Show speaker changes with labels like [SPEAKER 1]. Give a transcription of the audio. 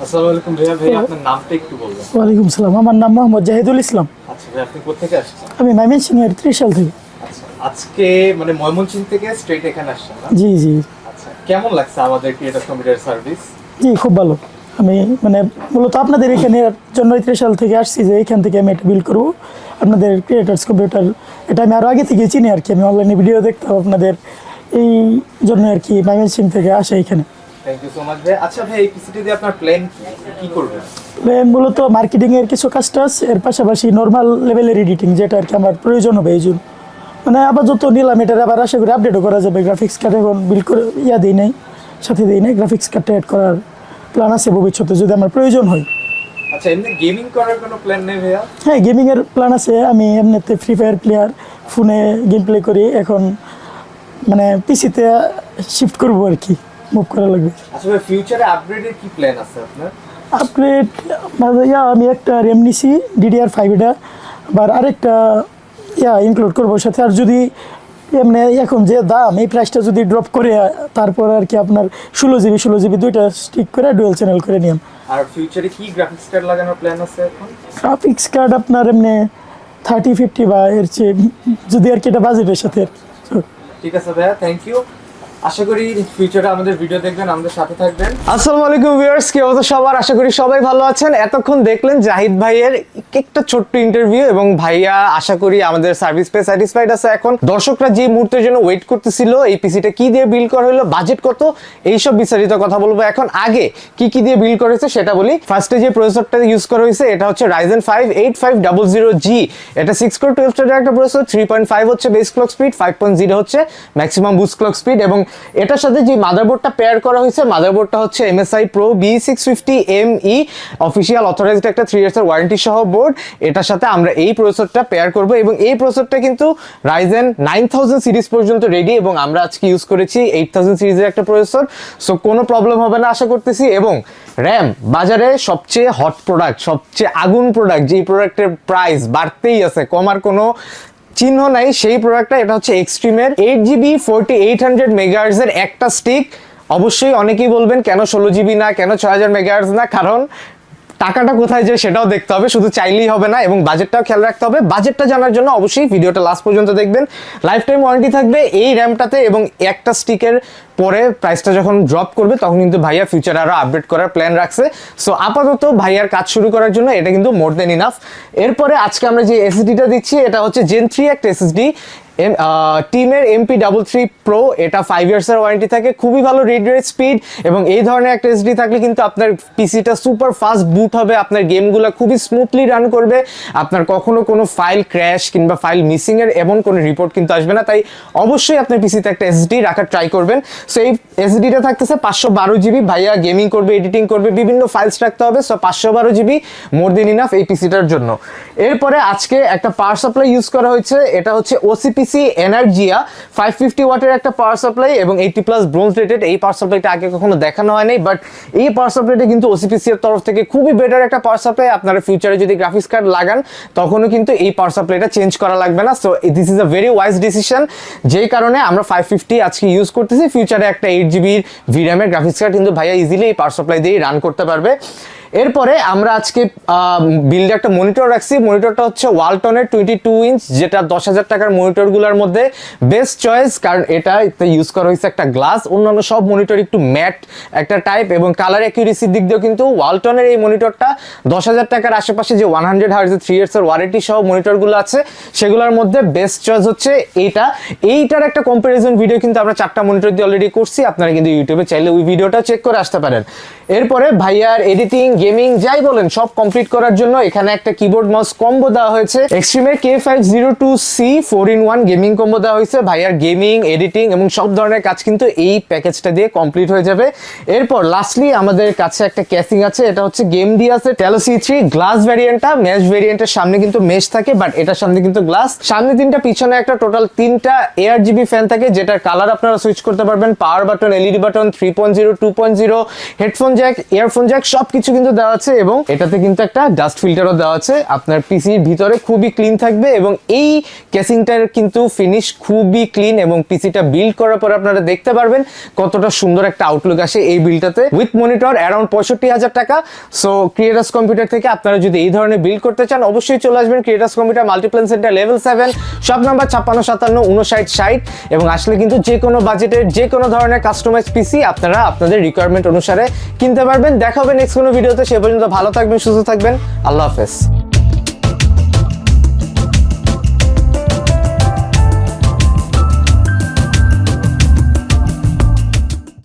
[SPEAKER 1] আসসালামু আলাইকুম ভাইয়া, আপনার নামটা একটু বলবেন।
[SPEAKER 2] ওয়ালাইকুম সালাম, আমার নাম মোহাম্মদ জাহিদুল ইসলাম।
[SPEAKER 1] আচ্ছা ভাই, আপনি কোথা থেকে আসছেন?
[SPEAKER 2] আমি ময়মনসিংহের ত্রিশাল থেকে।
[SPEAKER 1] আচ্ছা, আজকে মানে ময়মনসিংহ থেকে স্ট্রেট এখানে আসছেন না?
[SPEAKER 2] জি জি
[SPEAKER 1] আচ্ছা, কেমন লাগছে আমাদের ক্রিয়েটর কম্পিউটার সার্ভিস?
[SPEAKER 2] জি, খুব ভালো। আমি মানে মূলত আপনাদের এখানের জন্য ত্রিশাল থেকে আসছি, যে এখান থেকে আমি এটা বিল করবো আপনাদের ক্রিয়েটার্স কম্পিউটার। এটা আমি আরও আগে থেকে চিনি আর কি, আমি অনলাইনে ভিডিও দেখতাম আপনাদের, এই জন্য আর কি ময়মনসিংহ থেকে আসা এখানে।
[SPEAKER 1] থ্যাংক ইউ সো মাচ ভাই। আচ্ছা ভাই, এই পিসিটি দিয়ে আপনার প্ল্যান কি করবেন?
[SPEAKER 2] মূলত মার্কেটিংয়ের কিছু কাজ টাজ, এর পাশাপাশি নর্মাল লেভেলের এডিটিং, যেটা আর কি আমার প্রয়োজন হবে। এই জন্য মানে আপাতত নিলাম, এটার আবার আশা করি আপডেটও করা যাবে। গ্রাফিক্স কার্ড এখন বিল করে দিই নাই, সাথে দিই নাই। গ্রাফিক্স কার্ডটা অ্যাড করার প্ল্যান আছে ভবিষ্যতে যদি আমার প্রয়োজন হয়।
[SPEAKER 1] আচ্ছা, এমনি গেমিং করার কোনো প্ল্যান নেই ভাইয়া?
[SPEAKER 2] হ্যাঁ, গেমিংয়ের প্ল্যান আছে। আমি এমনিতে ফ্রি ফায়ার প্লেয়ার, ফোনে গেম প্লে করি। এখন মানে পিসিতে শিফট করবো আর কি, মুভ করা লাগবে।
[SPEAKER 1] আচ্ছা ভাই, ফিউচারে আপগ্রেডের কি প্ল্যান আছে আপনার?
[SPEAKER 2] আপগ্রেড আমি একটা র্যাম নিছি DDR5, এটা আবার আরেকটা ইনক্লুড করবো সাথে। আর যদি এমনি এখন যে দাম, এই প্রাইসটা যদি ড্রপ করে, তারপর আর কি আপনার 16GB দুইটা স্টিক করে ডুয়েল চ্যানেল করে নিলাম।
[SPEAKER 1] আর ফিউচারে কি গ্রাফিক্স কার্ড লাগানোর প্ল্যান আছে এখন?
[SPEAKER 2] গ্রাফিক্স কার্ড আপনার এমনি 3050 বা এর চেয়ে, যদি আর কি এটা বাজেটের সাথে।
[SPEAKER 1] ঠিক আছে ভাইয়া, থ্যাংক ইউ। আশা করি ফিউচারে আমাদের ভিডিও দেখবেন, আমাদের সাথে থাকবেন।
[SPEAKER 3] আসসালামু আলাইকুম ভিউয়ার্স, কি অবস্থা সবার? আশা করি সবাই ভালো আছেন। এতক্ষণ দেখলেন জাহিদ ভাইয়ের একটা ছোট্ট ইন্টারভিউ, এবং ভাইয়া আশা করি আমাদের সার্ভিস পেয়ে স্যাটিসফাইড আছে। এখন দর্শকরা যে মুহূর্তের জন্য ওয়েট করতেছিল এই পিসিটা কি দিয়ে বিল্ড করা হলো, বাজেট কত, এইসব বিস্তারিত কথা বলবো। এখন আগে কি দিয়ে বিল্ড করা হয়েছে সেটা বলি। ফার্স্টে যে প্রসেসরটা ইউজ করা হয়েছে এটা হচ্ছে Ryzen 5 8500G। এটা 6 কোর 12 থ্রেডের একটা প্রসেসর। 3.5 হচ্ছে বেস ক্লক স্পিড, 5.0 হচ্ছে ম্যাক্সিমাম বুস্ট ক্লক স্পিড। এবং এটার সাথে যে মাদারবোর্ডটা পেয়ার করা হয়েছে, মাদারবোর্ডটা হচ্ছে MSI Pro B650ME, official authorised একটা 3 ইয়ার্স এর ওয়ারেন্টি সহ বোর্ড। এটার সাথে আমরা এই প্রসেসরটা পেয়ার করব, এবং এই প্রসেসরটা কিন্তু Ryzen 9000 সিরিজ পর্যন্ত রেডি, এবং আমরা আজকে ইউজ করেছি 8000 সিরিজের একটা প্রসেসর। সো কোনো প্রবলেম হবে না আশা করতেছি। এবং র্যাম বাজারে সবচেয়ে হট প্রোডাক্ট, সবচেয়ে আগুন প্রোডাক্ট, যেই প্রোডাক্টের প্রাইস বাড়তেই আছে, কমার কোনো চিহ্ন নাই, সেই প্রোডাক্টটা। এটা হচ্ছে এক্সট্রিমের 8GB 4800 মেগাহার্টজ এর একটা স্টিক। অবশ্যই অনেকেই বলবেন কেন 16GB না, কেন 6000 মেগাহার্টজ না, কারণ টাকাটা কোথায় যায় সেটাও দেখতে হবে, শুধু চাইলেই হবে না, এবং বাজেটটাও খেয়াল রাখতে হবে। বাজেটটা জানার জন্য অবশ্যই ভিডিওটা লাস্ট পর্যন্ত দেখবেন। লাইফ টাইম ওয়ারেন্টি থাকবে এই র্যামটাতে, এবং একটা স্টিকের পরে প্রাইসটা যখন ড্রপ করবে তখন কিন্তু ভাইয়া ফিউচারে আরো আপডেট করার প্ল্যান রাখছে। সো আপাতত ভাইয়ার কাজ শুরু করার জন্য এটা কিন্তু মোর দেন ইনাফ। এরপরে আজকে আমরা যে এসএসডিটা দিচ্ছি এটা হচ্ছে Gen 3 একটা এসএসডি, টিমের MP33 Pro। এটা 5 ইয়ার্স এর ওয়ারেন্টি থাকে, খুবই ভালো রিড রেট, স্পিড, এবং এই ধরনের একটা এসএসডি থাকলে কিন্তু আপনার পিসিটা সুপার ফাস্ট বুট হবে, আপনার গেমগুলো খুবই স্মুথলি রান করবে, আপনার কখনো কোনো ফাইল ক্র্যাশ কিংবা ফাইল মিসিং এর এমন কোনো রিপোর্ট কিন্তু আসবে না। তাই অবশ্যই আপনার পিসিতে একটা এসএসডি রাখার ট্রাই করবেন। সো এই এসএসডিটা থাকতেছে 512GB। ভাইয়া গেমিং করবে, এডিটিং করবে, বিভিন্ন ফাইলস রাখতে হবে। সো 512GB মোর দেন ইনাফ এই পিসিটার জন্য। এরপরে আজকে একটা পাওয়ার সাপ্লাই ইউজ করা হয়েছে, এটা হচ্ছে OCPC এনার্জিয়া 550 ওয়াটের একটা পাওয়ার সাপ্লাই, এবং 80+ ব্রোঞ্জ রেটেড। এই পাওয়ার সাপ্লাইটা আগে কখনো দেখানো হয়নি, বাট এই পাওয়ার সাপ্লাইটা কিন্তু OCPC এর তরফ থেকে খুবই বেটার একটা পাওয়ার সাপ্লাই। আপনারা ফিউচারে যদি গ্রাফিক্স কার্ড লাগান তখনও কিন্তু এই পাওয়ার সাপ্লাইটা চেঞ্জ করা লাগবে না। So this is a very wise decision, যেই কারণে আমরা 550 আজকে ইউজ করতেছি। ফিউচারে একটা 8GB VRAM এর গ্রাফিক্স কার্ড কিন্তু ভাইয়া ইজিলি এই পাওয়ার সাপ্লাই দিয়ে রান করতে পারবে। এরপরে আমরা আজকে বিল্ডে একটা মনিটর রাখছি। মনিটরটা হচ্ছে ওয়ালটনের 22 ইঞ্চ, যেটা 10,000 টাকার মনিটরগুলোর মধ্যে বেস্ট চয়েস, কারণ এটা ইউজ করা হয়েছে একটা গ্লাস। অন্যান্য সব মনিটর একটু ম্যাট একটা টাইপ, এবং কালার অ্যাকিউরেসির দিক দিয়েও কিন্তু ওয়ালটনের এই মনিটরটা 10,000 টাকার আশেপাশে যে 100 হার্জের 3 ইয়ার্স এর ওয়ারেন্টি সহ মনিটরগুলো আছে সেগুলোর মধ্যে বেস্ট চয়েস হচ্ছে এইটার একটা কম্পারিজন ভিডিও কিন্তু আমরা 4টা মনিটর দিয়ে অলরেডি করছি, আপনারা কিন্তু ইউটিউবে চাইলে ওই ভিডিওটা চেক করে আসতে পারেন। এরপরে ভাইয়ার এডিটিং, গেমিং যাই বলেন সব কমপ্লিট করার জন্য এখানে একটা কিবোর্ড মাউস কম্বো দেওয়া হয়েছে। এক্সট্রিমের K502C 4-in-1 গেমিং কম্বো দেওয়া হয়েছে। ভাইয়ার গেমিং, এডিটিং এবং সব ধরনের কাজ কিন্তু এই প্যাকেজটা দিয়ে কমপ্লিট হয়ে যাবে। এরপর লাস্টলি আমাদের কাছে একটা ক্যাসিং আছে, এটা হচ্ছে গেম ডিয়াসের Telo C3 গ্লাস ভ্যারিয়েন্টটা। মেশ ভ্যারিয়েন্টের সামনে কিন্তু মেশ থাকে, বাট এটার সামনে কিন্তু গ্লাস। সামনে 3টা, পিছনে একটা, টোটাল 3টা ARGB ফ্যান থাকে, যেটার কালার আপনারা সুইচ করতে পারবেন। Power button, LED button, 3.0, 2.0, headphone Jack, earphone Jack সবকিছু কিন্তু কিন্তু দেওয়া আছে এবং এটাতে কিন্তু একটা ডাস্ট ফিল্টারও দেওয়া আছে। আপনার পিসির ভিতরে খুবই ক্লিন থাকবে এবং এই কেসিংটার কিন্তু ফিনিশ খুবই ক্লিন এবং পিসিটা বিল্ড করার পর আপনারা দেখতে পারবেন কতটা সুন্দর একটা আউটলুক আসে এই বিল্ডটাতে। উইথ মনিটর অ্যারাউন্ড 65,000 টাকা। সো ক্রিয়েটার্স কম্পিউটার থেকে আপনারা যদি এই ধরনের বিল্ড করতে চান অবশ্যই চলে আসবেন creators computer Multiplan centre level 7, shop number 56575960 এবং আসলে কিন্তু যে কোনো বাজেটের যে কোনো ধরনের কাস্টমাইজ পিসি আপনারা আপনাদের রিকোয়ারমেন্ট অনুসারে কিনতে পারবেন। দেখা হবে নেক্সট কোনো ভিডিওতে, সে পর্যন্ত ভালো থাকবেন, সুস্থ থাকবেন, আল্লাহ হাফেজ।